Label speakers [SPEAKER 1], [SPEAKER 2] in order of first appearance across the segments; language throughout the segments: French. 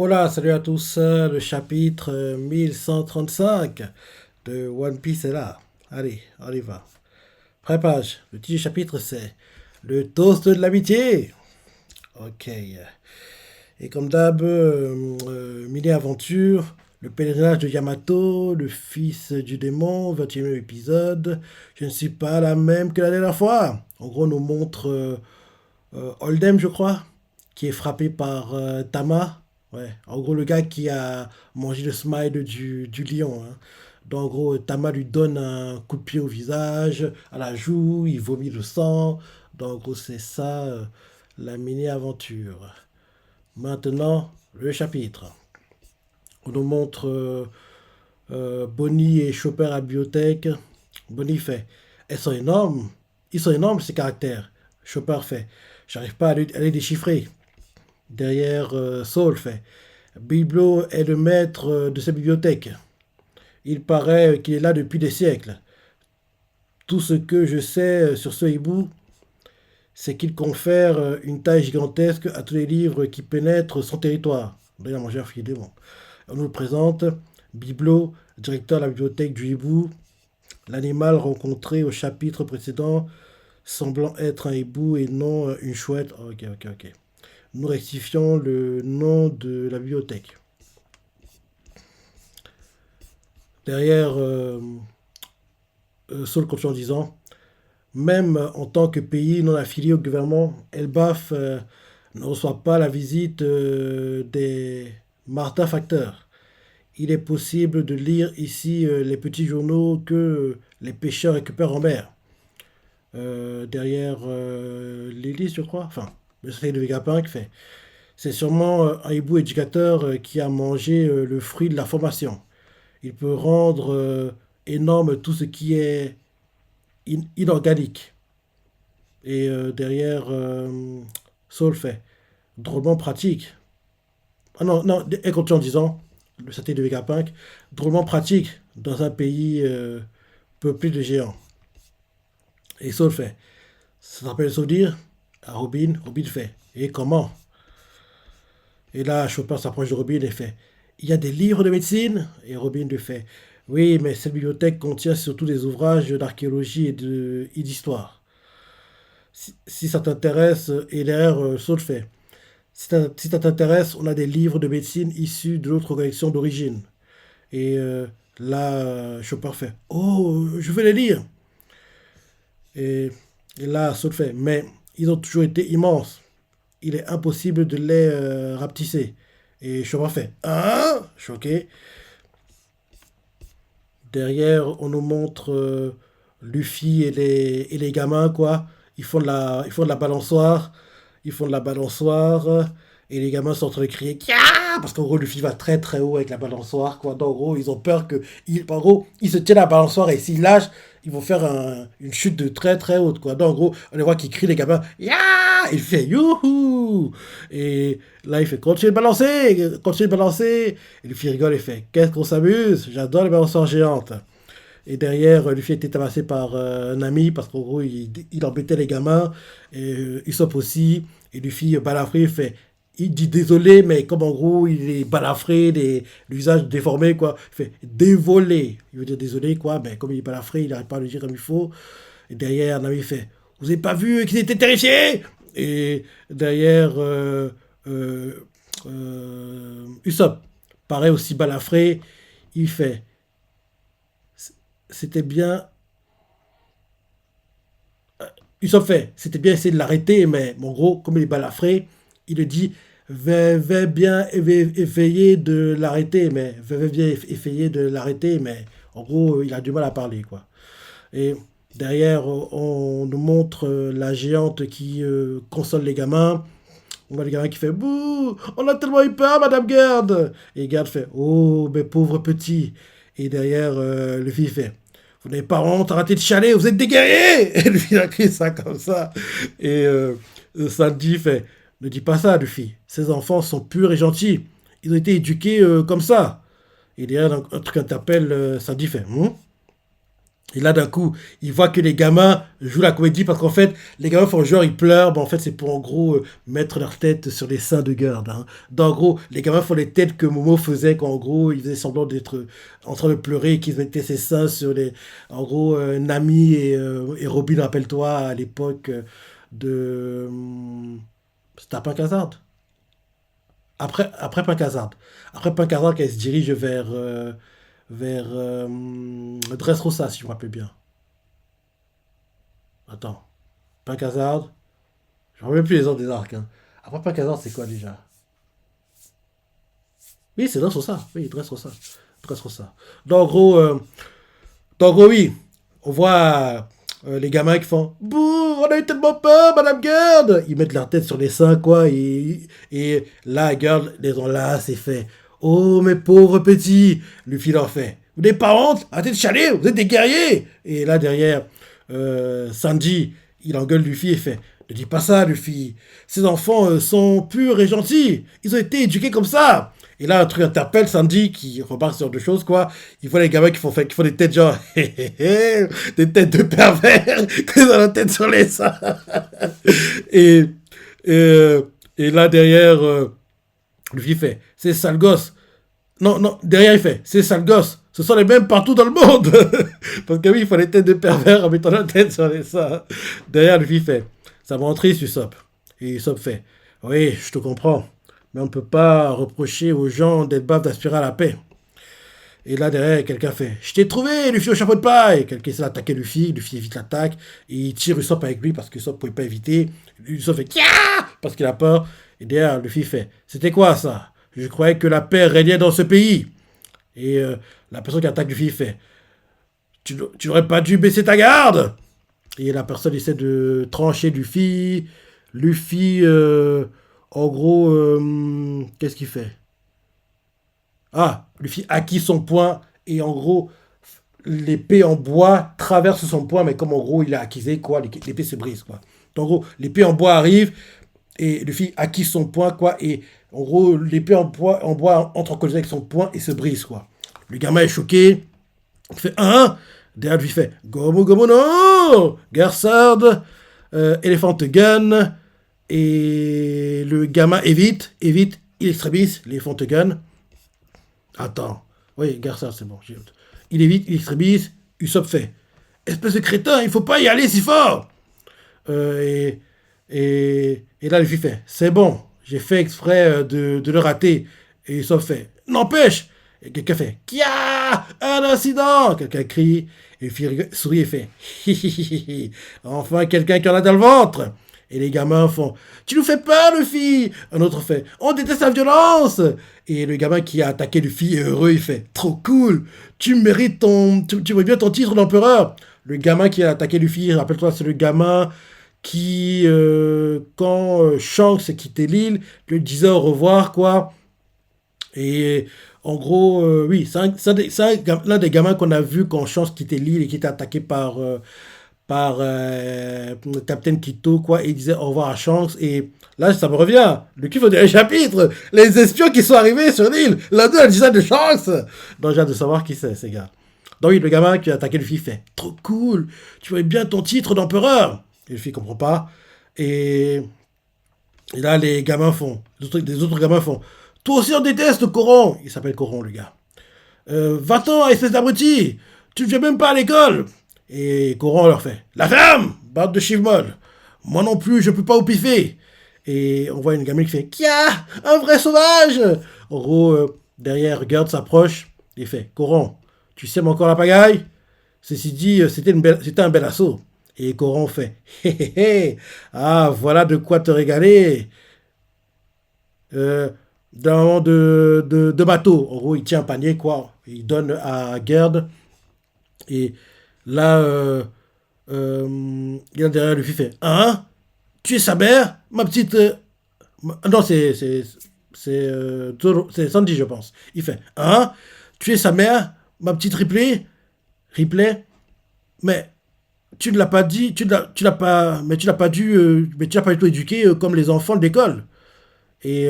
[SPEAKER 1] Hola, salut à tous. Le chapitre 1135 de One Piece est là. Allez, on y va. Pré-page. Le petit chapitre, c'est le toast de l'amitié. Ok. Et comme d'hab, mini-aventure, le pèlerinage de Yamato, le fils du démon, 21e épisode. Je ne suis pas la même que la dernière fois. En gros, on nous montre Oldham, je crois, qui est frappé par Tama. Ouais, en gros, le gars qui a mangé le smile du lion, hein. Donc, en gros, Tama lui donne un coup de pied au visage, à la joue, il vomit le sang. Donc, en gros, c'est ça, la mini-aventure. Maintenant, le chapitre. On nous montre Bonnie et Chopper à la bibliothèque. Bonnie fait: elles sont énormes. Ils sont énormes, ces caractères. Chopper fait: j'arrive pas à les déchiffrer. Derrière, Saul fait: Biblo est le maître de cette bibliothèque. Il paraît qu'il est là depuis des siècles. Tout ce que je sais sur ce hibou, c'est qu'il confère une taille gigantesque à tous les livres qui pénètrent son territoire. Il a mangé un filet, bon. On nous le présente: Biblo, directeur de la bibliothèque du hibou, l'animal rencontré au chapitre précédent, semblant être un hibou et non une chouette. Ok, ok, ok. Nous rectifions le nom de la bibliothèque. Derrière, Saul continue en disant: même en tant que pays non affilié au gouvernement, Elbaf ne reçoit pas la visite des Martin Facteurs. Il est possible de lire ici les petits journaux que les pêcheurs récupèrent en mer. Derrière Lily, je crois, enfin, le soleil de Vegapunk fait: c'est sûrement un hibou éducateur qui a mangé le fruit de la formation. Il peut rendre énorme tout ce qui est inorganique. Et derrière, Saul fait: drôlement pratique. Ah non, non, elle continue en disant, le satellite de Vegapunk: drôlement pratique dans un pays peuplé de géants. Et Saul fait: ça s'appelle souvenir à Robin. Robin fait: et comment? Et là, Chopin s'approche de Robin et fait: il y a des livres de médecine? Et Robin lui fait: oui, mais cette bibliothèque contient surtout des ouvrages d'archéologie et d'histoire. Si ça t'intéresse, et derrière, Saul fait: si ça t'intéresse, on a des livres de médecine issus de notre collection d'origine. Et là, Chopin fait: oh, je vais les lire. Et, et là, Saul fait: mais ils ont toujours été immenses. Il est impossible de les rapetisser. Et Chopin fait: hein? Choqué. Derrière, on nous montre Luffy et les gamins, quoi. Ils font de la balançoire. Ils font de la balançoire. Et les gamins sont en train de crier Kia! Parce qu'en gros, Luffy va très très haut avec la balançoire, quoi. Donc, en gros, ils ont peur que. En gros, ils se tiennent à la balançoire et s'ils lâchent, ils vont faire une chute de très très haute, quoi. Donc, en gros, on les voit qui crient, les gamins Ya! Il fait Youhou! Et là, il fait continue de balancer! Continue de balancer! Et Luffy rigole et fait: qu'est-ce qu'on s'amuse! J'adore les balançoires géantes! Et derrière, Luffy était tabassé par un ami parce qu'en gros, il embêtait les gamins. Et Usopp aussi. Et Luffy, balafré, fait. Il dit désolé, mais comme en gros, il est balafré, l'usage déformé, quoi. Il fait dévolé. Il veut dire désolé, quoi. Mais comme il est balafré, il n'arrive pas à le dire comme il faut. Et derrière, un ami fait: vous avez pas vu qu'ils étaient terrifiés? Et derrière, Usopp paraît aussi balafré. Il fait: c'était bien. Ils ont fait, c'était bien essayer de l'arrêter, mais en gros, comme il est balafré, il le dit: vais bien essayer de l'arrêter, mais vais bien essayer de l'arrêter, mais en gros, il a du mal à parler, quoi. Et derrière, on nous montre la géante qui console les gamins. On voit les gamins qui fait bouh, on a tellement eu peur, Madame Garde. Et Garde fait: oh, mes pauvres petits. Et derrière, le fils fait: vous n'avez pas honte, arrêtez de chialer, vous êtes des guerriers. Et lui, il a crié ça comme ça. Et Sandy fait: ne dis pas ça, Luffy. Ces enfants sont purs et gentils. Ils ont été éduqués comme ça. Et derrière, un truc interpelle, Sandy fait: Et là, d'un coup, il voit que les gamins jouent la comédie parce qu'en fait, les gamins font genre, ils pleurent. Mais en fait, c'est pour en gros mettre leur tête sur les seins de Gerd, hein. Donc, en gros, les gamins font les têtes que Momo faisait quand en gros, il faisait semblant d'être en train de pleurer et qu'il mettait ses seins sur les. En gros, Nami et Robin, rappelle-toi, à l'époque de. C'était à Pink-Hazard. Après Pink-Hazard. Après Pink-Hazard, qu'elle se dirige vers Dressrosa, si je me rappelle bien. Attends. Pink-Hazard. Je ne me rappelle plus les ordres des arcs, hein. Après Pink-Hazard, c'est quoi déjà? Oui, c'est Dressrosa. Oui, Dressrosa. Dressrosa. Donc, en gros, oui. On voit les gamins qui font Bouh, on a eu tellement peur, Madame Gerd. Ils mettent leur tête sur les seins, quoi. Et là, Gerd les enlace et fait Oh, mes pauvres petits. Luffy leur fait Vous n'avez pas honte? Arrêtez de chialer, vous êtes des guerriers. Et là, derrière, Sanji, il engueule Luffy et fait Ne dis pas ça, Luffy. Ces enfants sont purs et gentils. Ils ont été éduqués comme ça. Et là, un truc interpelle Sandy qui remarque sur deux choses, quoi. Il voit les gamins qui font des têtes genre, des têtes de pervers, qui ont la tête sur les seins. Et, et là, derrière, lui fait, c'est sale gosse. Non, non, derrière, il fait, c'est sale gosse. Ce sont les mêmes partout dans le monde. Parce que oui, il faut des têtes de pervers en mettant la tête sur les seins. Derrière, lui fait, ça me rend triste, Usopp. Et Usopp fait, oui, je te comprends. Mais on ne peut pas reprocher aux gens d'être baves d'aspirer à la paix. Et là, derrière, quelqu'un fait Je t'ai trouvé, Luffy au chapeau de paille. Quelqu'un essaie d'attaquer Luffy évite l'attaque. Et il tire Usopp avec lui parce que Usopp ne pouvait pas éviter. Usopp fait Kia parce qu'il a peur. Et derrière, Luffy fait C'était quoi ça? Je croyais que la paix régnait dans ce pays. Et la personne qui attaque Luffy fait Tu n'aurais pas dû baisser ta garde. Et la personne essaie de trancher Luffy. Luffy, en gros, qu'est-ce qu'il fait? Ah, Luffy acquis son point et en gros, l'épée en bois traverse son point, mais comme en gros il a acquisé quoi, l'épée se brise quoi. Donc, en gros, l'épée en bois arrive et Luffy acquis son point quoi, et en gros l'épée en bois entre en collision avec son point et se brise quoi. Le gamin est choqué, il fait un, derrière lui fait Gomu Gomu no, Gersard, Elephant Gun, et le gamin évite, il extrémise, l'Elephant Gun. Attends. Oui, garde ça, c'est bon. Il évite, il extrémise. Usopp fait Espèce de crétin, il faut pas y aller si fort. Et, et là, Luffy fait C'est bon, j'ai fait exprès de le rater. Et Usopp fait N'empêche. Et quelqu'un fait Kia Un incident. Quelqu'un crie. Et Luffy sourit et fait Hi, hi, hi, hi. Enfin, quelqu'un qui en a dans le ventre. Et les gamins font Tu nous fais peur, Luffy. Un autre fait On déteste la violence. Et le gamin qui a attaqué Luffy est heureux, il fait Trop cool. Tu mérites tu veux bien ton titre d'empereur. Le gamin qui a attaqué Luffy, rappelle-toi, c'est le gamin qui, quand Shanks quittait l'île, lui disait au revoir, quoi. Et en gros, oui, l'un des gamins qu'on a vu quand Shanks quittait l'île et qui était attaqué par Captain Kito, quoi, et il disait au revoir à Shanks. Et là, ça me revient. Le kiff au dernier chapitre, les espions qui sont arrivés sur l'île, l'un d'eux a le design de Shanks. Donc, j'ai hâte de savoir qui c'est, ces gars. Donc, oui, le gamin qui a attaqué Luffy fait Trop cool, tu veux bien ton titre d'empereur. Et Luffy comprend pas. Et, et là, les gamins font, les autres gamins font Toi aussi, on déteste Coron. Il s'appelle Coron, le gars. Va-t'en, espèce d'abruti, tu ne viens même pas à l'école. Et Coran leur fait La femme bande de chivemol. Moi non plus, je peux pas vous piffer. Et on voit une gamine qui fait Kia Un vrai sauvage. En gros, derrière, Gerd s'approche. Il fait Coran, tu sèmes encore la pagaille. Ceci dit, c'était un bel assaut. Et Coran fait Hé hé hé. Ah, voilà de quoi te régaler. D'un moment de bateau. En gros, il tient un panier, quoi. Il donne à Gerd. Et là, il y a derrière lui, il fait Hein? Tu es sa mère? Ma petite. Non, c'est Sandy, je pense. Il fait Hein? Tu es sa mère? Ma petite Ripley? Ripley? Mais tu ne l'as pas dit, tu l'as pas. Mais tu l'as pas dû. Mais tu l'as pas du tout éduqué comme les enfants de l'école. Et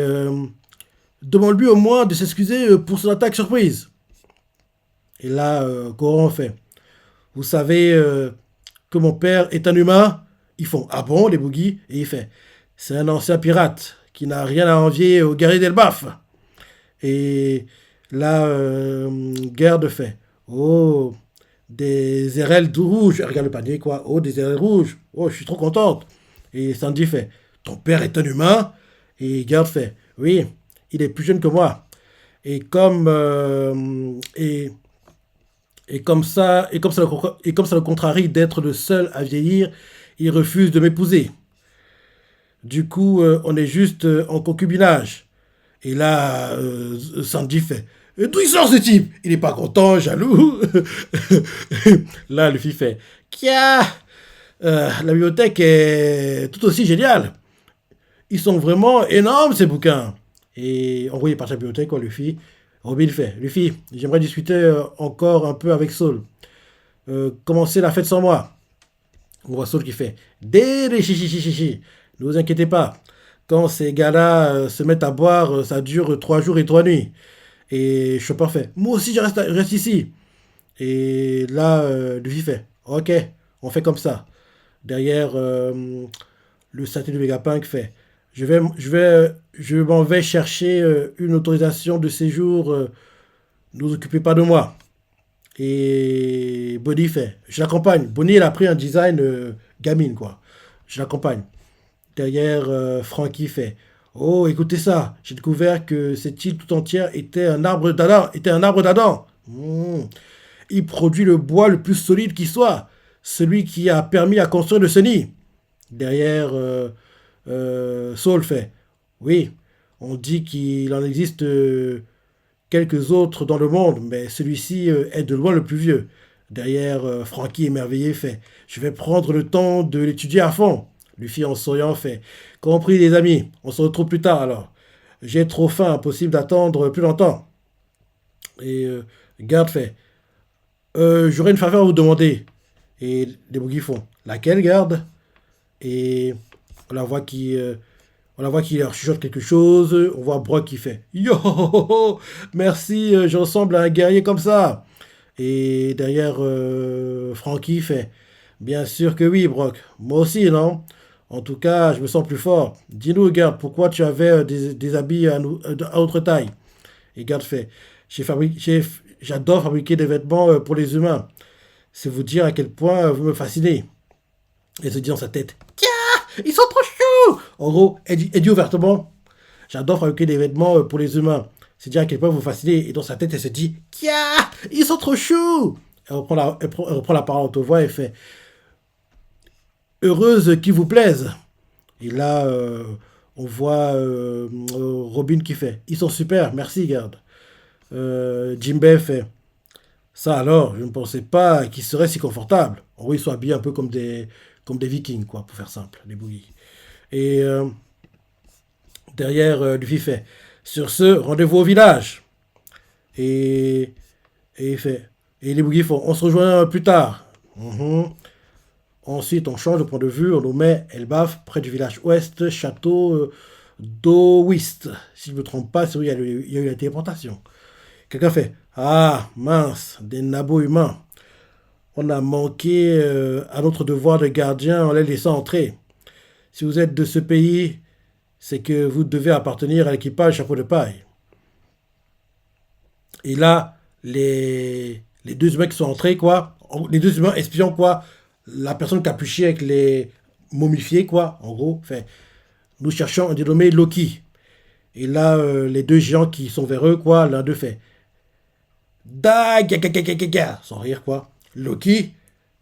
[SPEAKER 1] demande-lui au moins de s'excuser pour son attaque surprise. Et là, Coran fait vous savez que mon père est un humain? Ils font, ah bon, les boogies? Et il fait, c'est un ancien pirate qui n'a rien à envier au guerrier d'Elbaf. Et là, Garde fait, oh, des érelles tout rouges. Elle regarde le panier, quoi. Oh, des érelles rouges. Oh, je suis trop contente. Et Sandy fait, ton père est un humain? Et Garde fait, oui, il est plus jeune que moi. Et comme, et comme ça le contrarie d'être le seul à vieillir, il refuse de m'épouser. Du coup, on est juste en concubinage. Et là, Sandy fait, d'où il sort ce type? Il n'est pas content, jaloux. Là, Luffy fait, Kia, la bibliothèque est tout aussi géniale. Ils sont vraiment énormes, ces bouquins. Et en gros, il part à la bibliothèque, quoi, Luffy. Robin fait, Luffy, j'aimerais discuter encore un peu avec Saul. Commencer la fête sans moi. On voit Saul qui fait, Délé, chichi, chichi, chichi. Ne vous inquiétez pas. Quand ces gars-là se mettent à boire, ça dure 3 jours et 3 nuits. Et Chopper fait, moi aussi, je reste ici. Et là, Luffy fait, ok, on fait comme ça. Derrière, le satellite de Vegapunk fait, je m'en vais chercher une autorisation de séjour. Ne vous occupez pas de moi. Et Bonnie fait, je l'accompagne. Bonnie, elle a pris un design gamine, quoi. Je l'accompagne. Derrière, Frankie fait, oh, écoutez ça. J'ai découvert que cette île tout entière était un arbre d'Adam. Était un arbre d'Adam. Il produit le bois le plus solide qui soit. Celui qui a permis à construire le nid. Derrière, Saul fait, oui, on dit qu'il en existe quelques autres dans le monde, mais celui-ci est de loin le plus vieux. Derrière, Frankie émerveillé fait, je vais prendre le temps de l'étudier à fond. Luffy en souriant fait, compris les amis, on se retrouve plus tard alors. J'ai trop faim, impossible d'attendre plus longtemps. Et Garde fait, j'aurais une faveur à vous demander. Et les boogies font, laquelle, Garde? Et on la voit qui, on la voit qui leur chuchote quelque chose. On voit Brock qui fait, yo, merci, je ressemble à un guerrier comme ça. Et derrière, Frankie fait, bien sûr que oui, Brock. Moi aussi, non? En tout cas, je me sens plus fort. Dis-nous, Garde, pourquoi tu avais des habits à autre taille? Et Garde fait, j'adore fabriquer des vêtements pour les humains. C'est vous dire à quel point vous me fascinez. Et se dit dans sa tête, tiens, ils sont trop choux. En gros, elle dit ouvertement, j'adore fabriquer des vêtements pour les humains. C'est dire à quel point vous me fascinez. Et dans sa tête, elle se dit, tiens, ils sont trop choux. Elle reprend la parole en haute voix et fait, heureuse qui vous plaise. Et là, on voit Robin qui fait, ils sont super, merci, garde. Jinbei fait, ça alors, je ne pensais pas qu'ils seraient si confortables. En gros, ils sont habillés un peu comme des vikings, quoi, pour faire simple, les bouillis. Et derrière, Luffy fait, sur ce, rendez-vous au village. Et, et il fait, et les bouillis font, on se rejoint plus tard. Mhm. Ensuite, on change de point de vue, on nous met Elbaf, près du village ouest, château d'Owist. Si je ne me trompe pas, c'est où il y a eu la téléportation. Quelqu'un fait, ah mince, des nabots humains. On a manqué à notre devoir de gardien en les laissant entrer. Si vous êtes de ce pays, c'est que vous devez appartenir à l'équipage chapeau de paille. Et là, les deux humains qui sont entrés, quoi, les deux humains espions, quoi, la personne capuchée avec les momifiés, quoi, en gros, fait, nous cherchons un dénommé Loki. Et là, les deux géants qui sont vers eux, quoi, l'un d'eux fait, da, ga, ga, ga, ga, ga, ga, sans rire, quoi. Loki,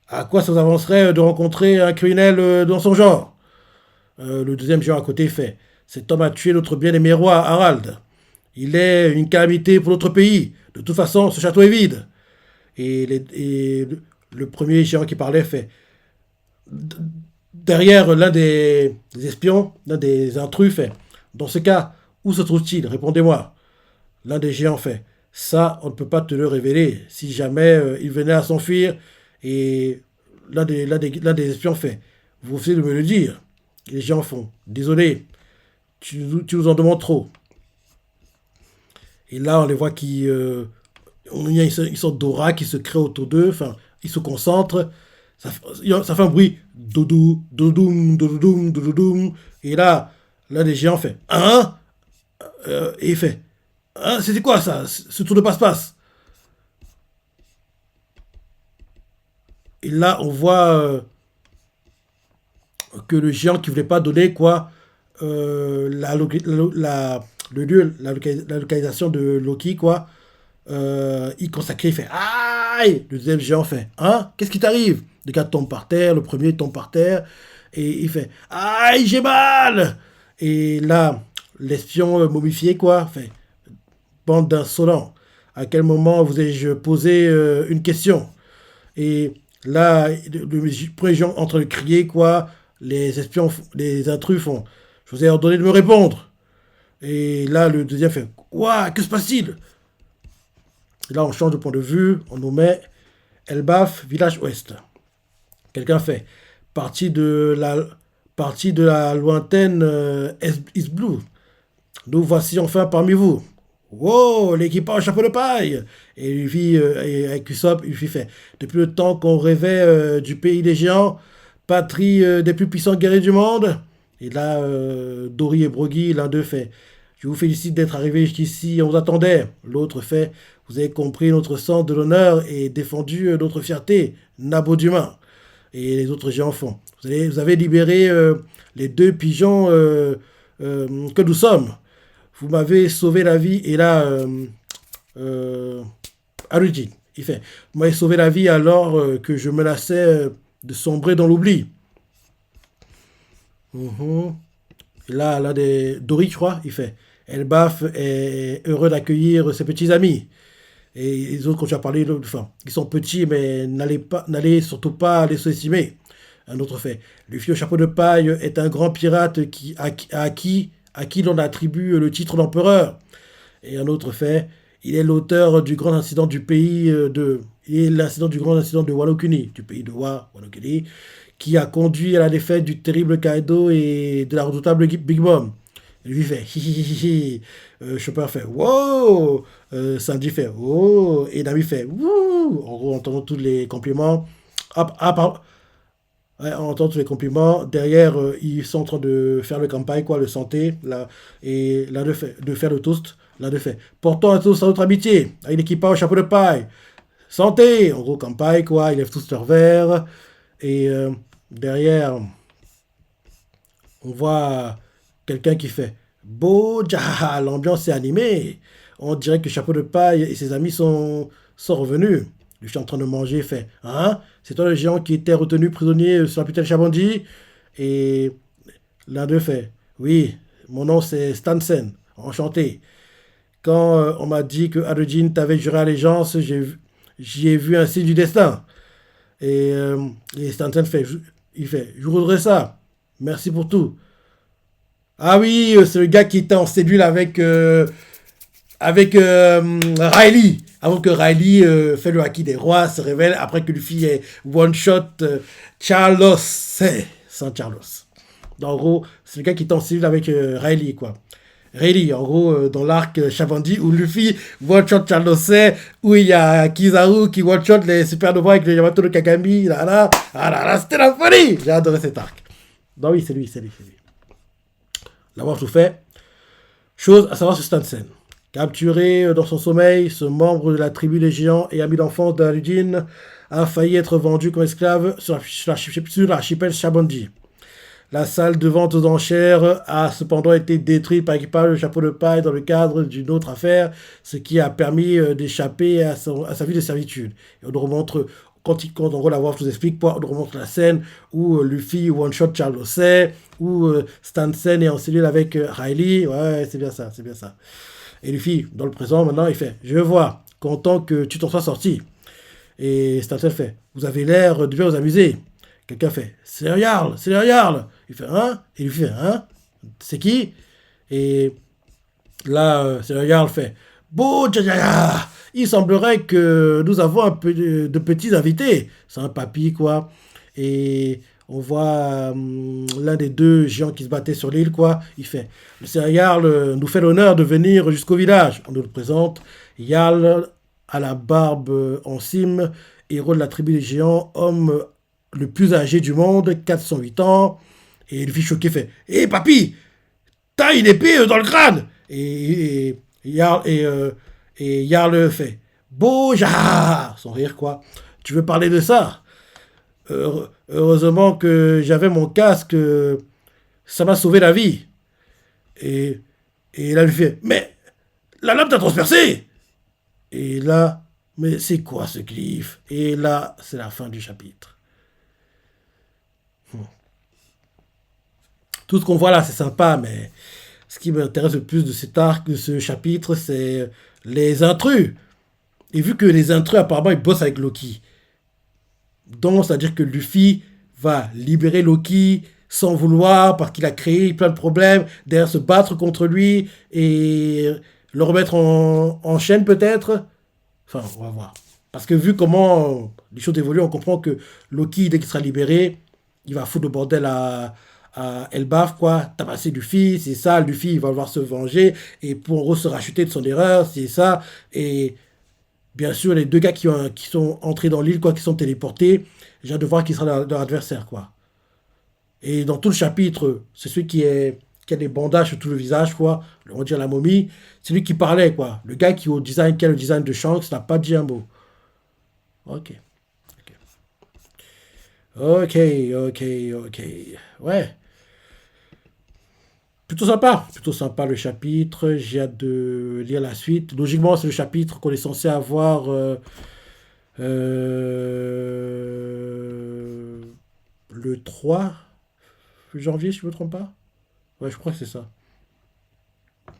[SPEAKER 1] à quoi ça vous avancerait de rencontrer un criminel dans son genre? Le deuxième géant à côté fait, cet homme a tué notre bien-aimé roi, Harald. Il est une calamité pour notre pays. De toute façon, ce château est vide. Et le premier géant qui parlait fait, derrière l'un des espions, l'un des intrus fait, dans ce cas, où se trouve-t-il? Répondez-moi. L'un des géants fait, ça, on ne peut pas te le révéler. Si jamais il venait à s'enfuir, et l'un des espions fait, vous essayez de me le dire. Et les géants font, désolé, tu nous en demandes trop. Et là, on les voit qui... il y a une sorte d'aura qui se crée autour d'eux, enfin, il se concentre, ça fait un bruit. Doudou, doudoum, doudoum, doudoum. Et là, l'un des géants fait hein? Et il fait hein, c'était quoi ça, ce tour de passe-passe? Et là, on voit que le géant qui voulait pas donner quoi, le lieu, la localisation de Loki, quoi, il consacrait, il fait aïe! Le deuxième géant fait hein? Qu'est-ce qui t'arrive? Le gars tombe par terre, le premier tombe par terre, et il fait aïe, j'ai mal! Et là, l'espion momifié, quoi, fait bande d'insolents. À quel moment vous ai-je posé une question? Et là, le premier géant en train de crier, quoi, les espions, les intrus font je vous ai ordonné de me répondre. Et là, le deuxième fait ouah, que se passe-t-il? Et là, on change de point de vue, on nous met Elbaf, village ouest. Quelqu'un fait partie de la, partie de la lointaine East Blue. Nous voici enfin parmi vous. Wow, l'équipage chapeau de paille! Et lui dit, et avec Usopp, il lui fait depuis le temps qu'on rêvait du pays des géants, patrie des plus puissants guerriers du monde. Et là, Dory et Broggy, l'un d'eux fait je vous félicite d'être arrivé jusqu'ici, on vous attendait. L'autre fait vous avez compris notre sens de l'honneur et défendu notre fierté, Nabo d'humain. Et les autres géants font vous avez libéré les deux pigeons que nous sommes. Vous m'avez sauvé la vie. Et là, euh, Arujin, il fait vous m'avez sauvé la vie alors que je menaçais de sombrer dans l'oubli. Mhm. Et là des Dory, je crois, il fait Elbaf est heureux d'accueillir ses petits amis. Et les autres, quand tu as parlé, enfin, ils sont petits, mais n'allez surtout pas les sous-estimer. Un autre fait. Luffy au chapeau de paille est un grand pirate à qui l'on attribue le titre d'empereur. Et un autre fait. Il est l'auteur du grand incident du pays de. Il est l'incident du grand incident de Wano Kuni, du pays de Wano Kuni, qui a conduit à la défaite du terrible Kaido et de la redoutable Big Mom. Et lui fait hi hi hi hi. Chopper fait wow. Sanji fait oh. Et Nami fait wouh. En gros, on entend tous les compliments. Hop, hop, hop. Ouais, on entend tous les compliments. Derrière, ils sont en train de faire le campagne, quoi, le santé. Là, et l'un de faire le toast. L'un de fait portons à tous à notre amitié. Avec l'équipage au chapeau de paille. Santé. En gros, campagne, quoi. Ils lèvent tous leurs verres. Et derrière, on voit quelqu'un qui fait Boja, l'ambiance est animée. On dirait que Chapeau de Paille et ses amis sont revenus. Je suis en train de manger, il fait hein? C'est toi le géant qui était retenu prisonnier sur la putain de Chabandi? Et l'un d'eux fait oui, mon nom c'est Stansen, enchanté. Quand on m'a dit que Harujin t'avait juré allégeance, j'y ai vu un signe du destin. Et Stansen fait il fait je voudrais ça. Merci pour tout. Ah oui, c'est le gars qui était en cellule avec Riley. Avant que Riley fait le haki des rois, se révèle après que Luffy ait one-shot Charlos. Sans Charlos. En gros, c'est le gars qui était en cellule avec Riley, quoi. Riley, en gros, dans l'arc Shabandi, où Luffy one-shot Charlos, où il y a Kizaru qui one-shot les supernovas avec le Yamato de Kagami. C'était la folie! J'ai adoré cet arc. Non, oui, c'est lui. L'avoir tout fait. Chose à savoir sur Stansen. Capturé dans son sommeil, ce membre de la tribu des géants et ami d'enfance d'Arujin a failli être vendu comme esclave sur l'archipel Shabandi. La salle de vente aux enchères a cependant été détruite par l'équipage de Chapeau de Paille dans le cadre d'une autre affaire, ce qui a permis d'échapper à sa vie de servitude. Et on nous remontre, quand en gros la voix vous explique, on nous remontre la scène où Luffy one-shot Charles Osset, où Stansen est en cellule avec Riley. Ouais, c'est bien ça. Et Luffy, dans le présent, maintenant, il fait je vois, content que tu t'en sois sorti. Et Stansen fait vous avez l'air de bien vous amuser. Quelqu'un fait c'est le Jarl. Il fait hein? Et Luffy fait hein? C'est qui? Et là, c'est le Jarl fait Beau Jaja! Il semblerait que nous avons un peu de petits invités. C'est un papy, quoi. Et on voit l'un des deux géants qui se battaient sur l'île, quoi. Il fait le Seigneur Jarl nous fait l'honneur de venir jusqu'au village. On nous le présente. Jarl à la barbe en cime héros de la tribu des géants, homme le plus âgé du monde, 408 ans. Et Luffy choqué fait: hé papy, t'as une épée dans le crâne. Et Jarl fait: Boja, son rire quoi. Tu veux parler de ça? Heureusement que j'avais mon casque, ça m'a sauvé la vie. Et, et là, il fait: mais la lame t'a transpercé. Et là, mais c'est quoi ce glyphe? Et là, c'est la fin du chapitre. Tout ce qu'on voit là, c'est sympa, mais ce qui m'intéresse le plus de cet arc, de ce chapitre, c'est les intrus. Et vu que les intrus, apparemment, ils bossent avec Loki. Donc, c'est-à-dire que Luffy va libérer Loki sans vouloir, parce qu'il a créé plein de problèmes, derrière se battre contre lui et le remettre en chaîne peut-être. Enfin, on va voir. Parce que vu comment les choses évoluent, on comprend que Loki, dès qu'il sera libéré, il va foutre le bordel à Elbaf, quoi. Tabasser Luffy, c'est ça. Luffy, il va vouloir se venger et pour se racheter de son erreur, c'est ça. Et bien sûr, les deux gars qui sont entrés dans l'île, quoi, qui sont téléportés, j'ai hâte de voir qui sera leur adversaire, quoi. Et dans tout le chapitre, c'est celui qui a des bandages sur tout le visage, quoi. On va dire la momie. C'est lui qui parlait, quoi. Le gars qui a le design de Shanks n'a pas dit un mot. Ok. Ok, ok, ok. Ouais. Plutôt sympa le chapitre. J'ai hâte de lire la suite. Logiquement, c'est le chapitre qu'on est censé avoir euh, le 3 janvier, si je ne me trompe pas. Ouais, je crois que c'est ça. En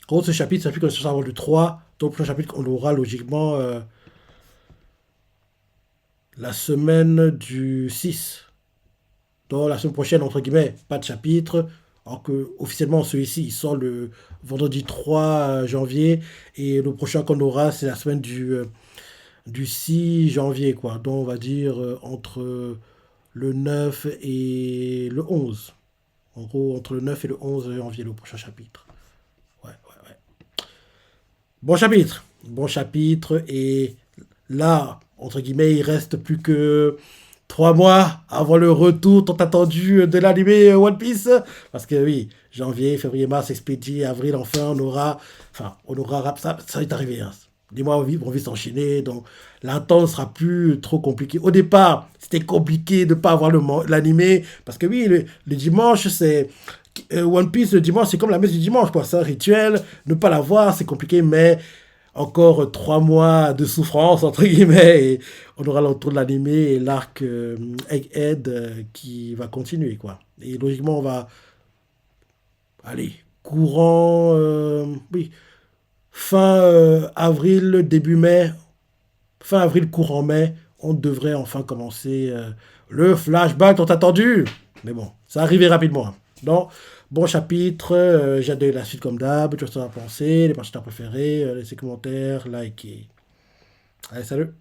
[SPEAKER 1] gros, ce chapitre, ça fait qu'on est censé avoir le 3. Donc, le chapitre, on l'aura logiquement la semaine du 6. Donc, la semaine prochaine, entre guillemets, pas de chapitre. Alors que officiellement, celui-ci, il sort le vendredi 3 janvier. Et le prochain qu'on aura, c'est la semaine du 6 janvier, quoi. Donc, on va dire entre le 9 et le 11. En gros, entre le 9 et le 11 janvier, le prochain chapitre. Ouais, ouais, ouais. Bon chapitre. Bon chapitre. Et là, entre guillemets, il reste plus que 3 mois avant le retour tant attendu de l'animé One Piece. Parce que oui, janvier, février, mars, expédié, avril, enfin, ça va être arrivé, hein. Les mois vont vite s'enchaîner, donc l'attente sera plus trop compliqué. Au départ, c'était compliqué de ne pas avoir l'animé, parce que oui, le dimanche, c'est One Piece, le dimanche, c'est comme la messe du dimanche, quoi. C'est un rituel, ne pas l'avoir, c'est compliqué, mais encore 3 mois de souffrance, entre guillemets, et on aura le retour de l'animé et l'arc Egghead qui va continuer, quoi. Et logiquement, on va, aller courant, oui, fin avril, début mai, fin avril, courant mai, on devrait enfin commencer le flashback tant attendu. Mais bon, ça arrivait rapidement, hein. Donc, bon chapitre, j'ai adoré la suite comme d'hab, tu vois ce que t'en as pensé, les parties que t'as préférées, laissez commentaires, likez. Allez, salut!